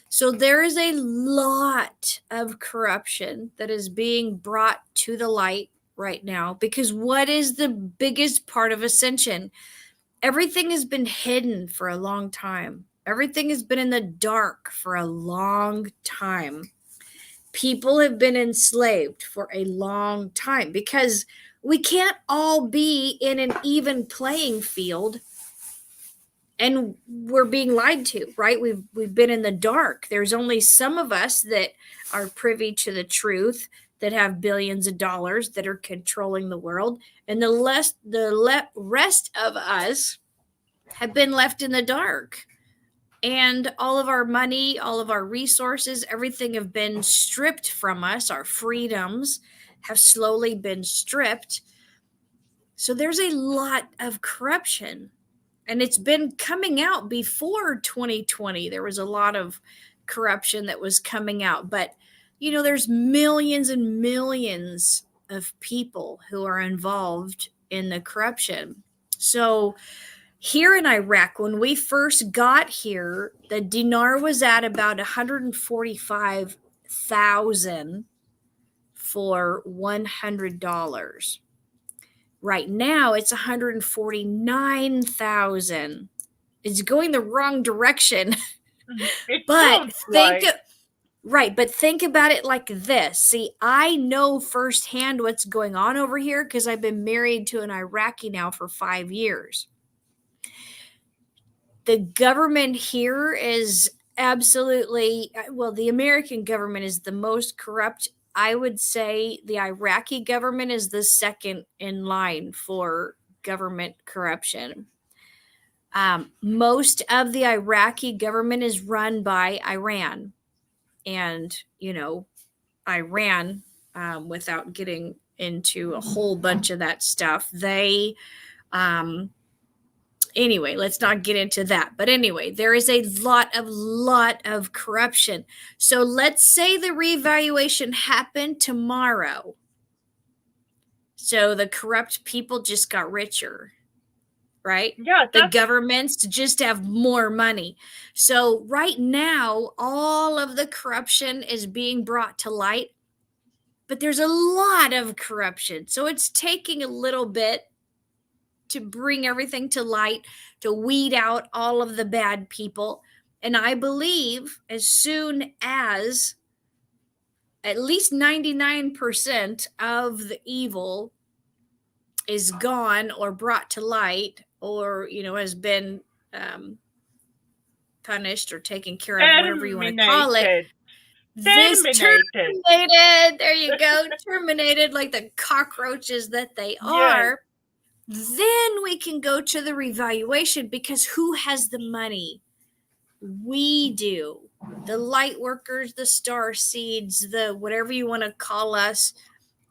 So there is a lot of corruption that is being brought to the light right now, because what is the biggest part of ascension? Everything has been hidden for a long time. Everything has been in the dark for a long time. People have been enslaved for a long time, because we can't all be in an even playing field, and we're being lied to, right? We've been in the dark. There's only some of us that are privy to the truth. that have billions of dollars that are controlling the world, and the rest of us have been left in the dark. And all of our money, all of our resources, everything have been stripped from us. Our freedoms have slowly been stripped. So there's a lot of corruption. And it's been coming out before 2020. There was a lot of corruption that was coming out. But, you know, there's millions and millions of people who are involved in the corruption. So here in Iraq, when we first got here, the dinar was at about 145,000 for $100. Right now, it's 149,000. It's going the wrong direction. But think about it like this. See, I know firsthand what's going on over here because I've been married to an Iraqi now for 5 years. The government here is absolutely, well, the American government is the most corrupt. I would say the Iraqi government is the second in line for government corruption. Most of the Iraqi government is run by Iran. And, you know, Iran, without getting into a whole bunch of that stuff, they... Anyway, let's not get into that. But anyway, there is a lot of corruption. So let's say the revaluation happened tomorrow. So the corrupt people just got richer, right? Yeah, the governments just have more money. So right now, all of the corruption is being brought to light. But there's a lot of corruption. So it's taking a little bit to bring everything to light, to weed out all of the bad people. And I believe as soon as at least 99% of the evil is gone or brought to light or, you know, has been punished or taken care of, whatever you want to call it. Terminated. There you go. Terminated like the cockroaches that they are. Yes. Then we can go to the revaluation because who has the money? We do. The light workers, the star seeds, the whatever you want to call us.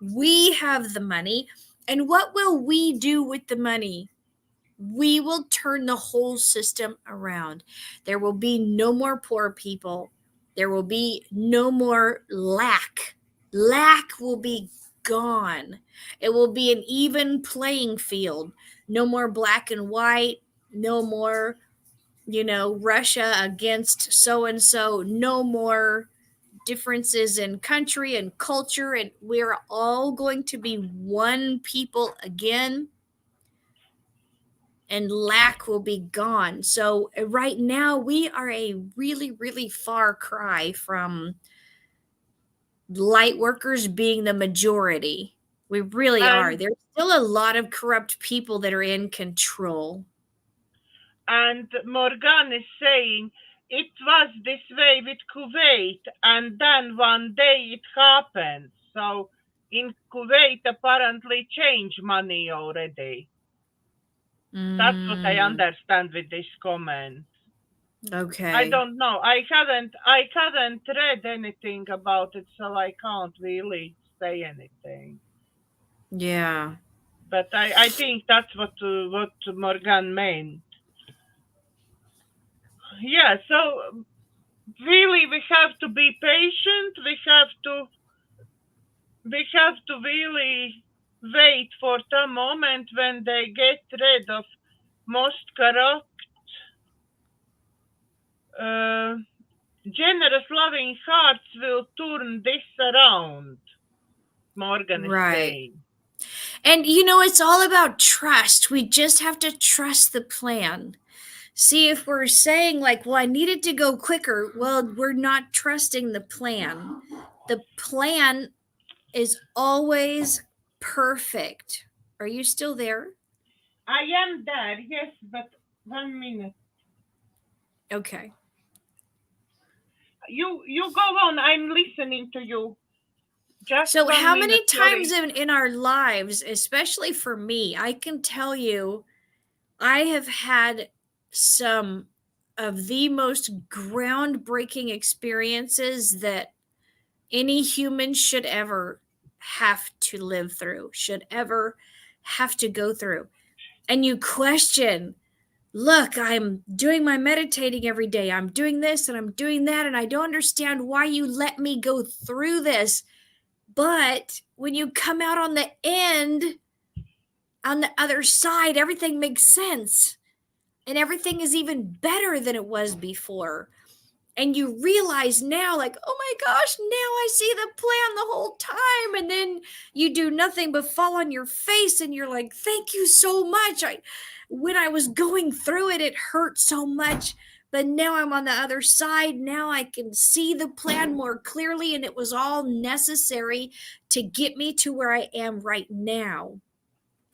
We have the money. And what will we do with the money? We will turn the whole system around. There will be no more poor people. There will be no more lack. Lack will be gone. It will be an even playing field. No more black and white. No more, you know, Russia against so-and-so. No more differences in country and culture. And we're all going to be one people again. And lack will be gone. So right now we are a really, really far cry from light workers being the majority. We really are. There's still a lot of corrupt people that are in control. And Morganne is saying it was this way with Kuwait, and then one day it happened. So in Kuwait, apparently changed money already. That's what I understand with this comment. Okay. I don't know. I haven't read anything about it, so I can't really say anything. Yeah. But I think that's what Morganne meant. Yeah, so really we have to be patient. We have to really wait for the moment when they get rid of most corrupt, generous, loving hearts will turn this around. Morganne is saying. And, you know, it's all about trust. We just have to trust the plan. See, if we're saying like, well, I needed to go quicker, well, we're not trusting the plan. The plan is always perfect. Are you still there? I am there, yes, but 1 minute. Okay. You go on. I'm listening to you. Just So 1 how minute, many sorry. times in our lives, especially for me, I can tell you, I have had some of the most groundbreaking experiences that any human should ever have to live through, should ever have to go through. And you question, look, I'm doing my meditating every day. I'm doing this and I'm doing that. And I don't understand why you let me go through this. But when you come out on the end, on the other side, everything makes sense. And everything is even better than it was before. And you realize now, like, oh my gosh, now I see the plan the whole time. And then you do nothing but fall on your face and you're like, thank you so much. When I was going through it, it hurt so much. But now I'm on the other side. Now I can see the plan more clearly. And it was all necessary to get me to where I am right now.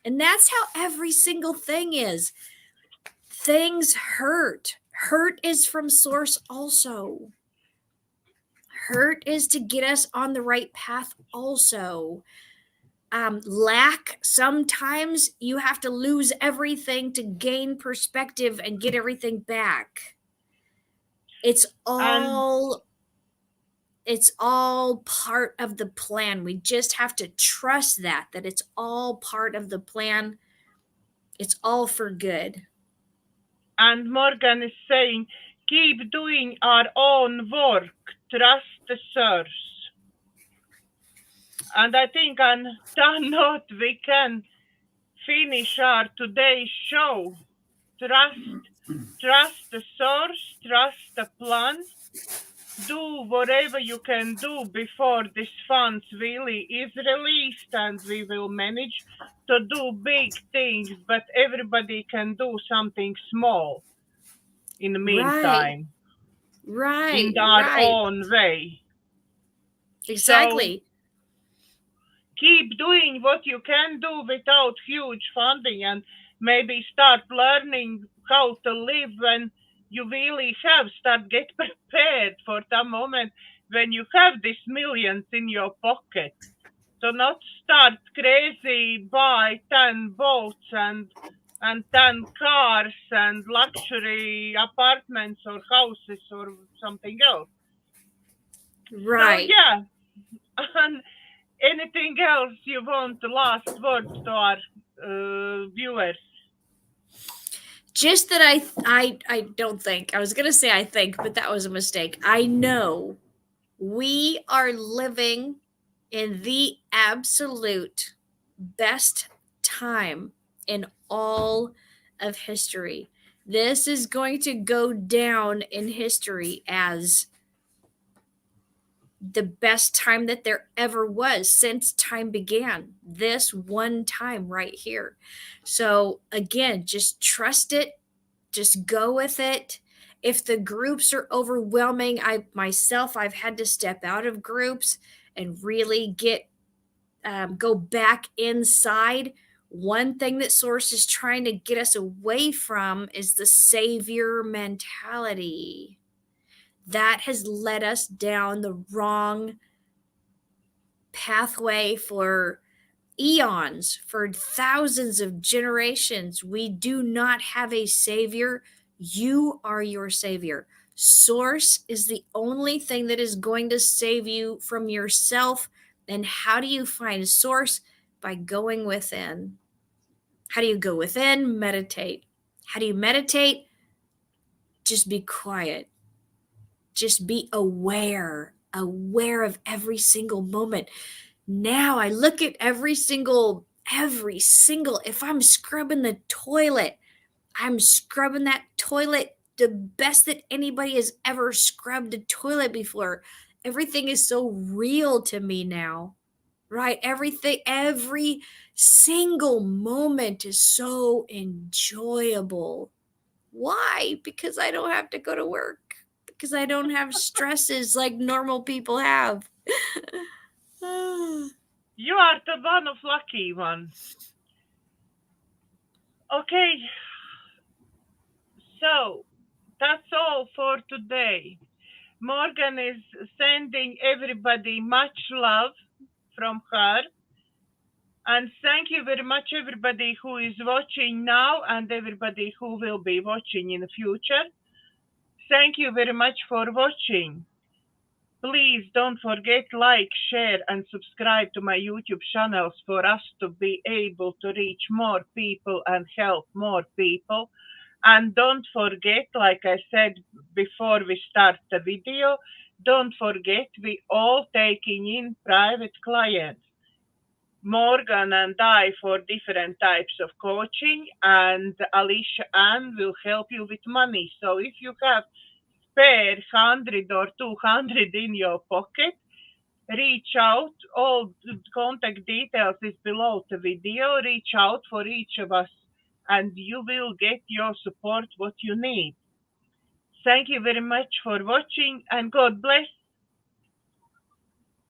And that's how every single thing is. Things hurt. Hurt is from source also. Hurt is to get us on the right path also. Lack, sometimes you have to lose everything to gain perspective and get everything back. It's all part of the plan. We just have to trust that it's all part of the plan. It's all for good. And Morganne is saying, keep doing our own work, trust the source. And I think on that note, we can finish our today's show. Trust the source, trust the plan. Do whatever you can do before this funds really is released, and we will manage to do big things, but everybody can do something small in the meantime. Right. In our own way. Exactly. So keep doing what you can do without huge funding, and maybe start learning how to live when you really get prepared for the moment when you have these millions in your pocket. So not start crazy, buy 10 boats and 10 cars and luxury apartments or houses or something else. Right. So yeah, and anything else you want the last words to our viewers? Just that I don't think, I was going to say I think, but that was a mistake. I know we are living in the absolute best time in all of history. This is going to go down in history as the best time that there ever was since time began. This one time right here. So again, just trust it. Just go with it. If the groups are overwhelming, I've had to step out of groups and really go back inside. One thing that Source is trying to get us away from is the savior mentality. That has led us down the wrong pathway for eons, for thousands of generations. We do not have a savior. You are your savior. Source is the only thing that is going to save you from yourself. And how do you find source? By going within. How do you go within? Meditate. How do you meditate? Just be quiet. Just be aware of every single moment. Now I look at every single, if I'm scrubbing the toilet, I'm scrubbing that toilet the best that anybody has ever scrubbed a toilet before. Everything is so real to me now, right? Every single moment is so enjoyable. Why? Because I don't have to go to work. Because I don't have stresses like normal people have. You are the one of lucky one. Okay, so that's all for today. Morganne is sending everybody much love. from her. And thank you very much, everybody who is watching now and everybody who will be watching in the future. Thank you very much for watching. Please don't forget, like, share, and subscribe to my YouTube channels for us to be able to reach more people and help more people. And don't forget, like I said before we start the video, don't forget we all taking in private clients. Morgan and I for different types of coaching, and Alisha Ann will help you with money. So if you have spare 100 or 200 in your pocket, reach out. All the contact details is below the video. Reach out for each of us and you will get your support what you need. Thank you very much for watching and God bless.